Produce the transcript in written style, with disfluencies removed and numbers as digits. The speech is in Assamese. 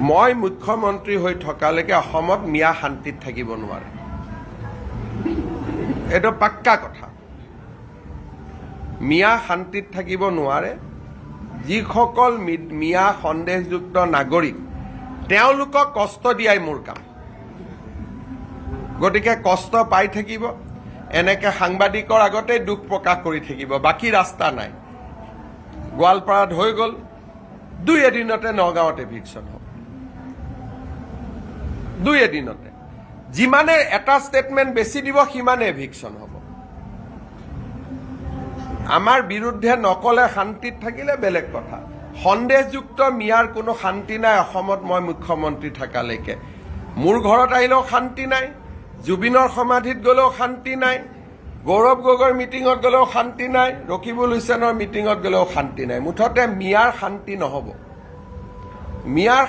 মই মুখ্যমন্ত্ৰী হৈ থকালৈকে অসমত মিয়া শান্তিত থাকিব নোৱাৰে। এইটো পাক্কা কথা। মিয়া শান্তিত থাকিব নোৱাৰে। যিসকল মিয়া সন্দেহযুক্ত নাগৰিক তেওঁলোকক কষ্ট দিয়াই মোৰ কাম। গতিকে কষ্ট পাই থাকিব, এনেকে সাংবাদিকৰ আগতে দুখ প্ৰকাশ কৰি থাকিব, বাকী ৰাস্তা নাই। গোৱালপাৰাত হৈ গ'ল, 2 এদিনতে নগাঁৱত এভিকশ্যন হ'ব। 2 এদিনতে যিমানে এটা ষ্টেটমেণ্ট বেছি দিব সিমানে এভিকশ্যন হ'ব। আমাৰ বিৰুদ্ধে নকলে শান্তিত থাকিলে বেলেগ কথা। সন্দেহযুক্ত মিয়াৰ কোনো শান্তি নাই অসমত। মই মুখ্যমন্ত্ৰী থকালৈকে মোৰ ঘৰত আহিলেও শান্তি নাই, জুবিনৰ সমাধিত গ'লেও শান্তি নাই, গৌৰৱ গগৈৰ মিটিঙত গ'লেও শান্তি নাই, ৰকিবুল হুছেইনৰ মিটিঙত গ'লেও শান্তি নাই। মুঠতে মিয়াৰ শান্তি নহ'ব। মিয়াৰ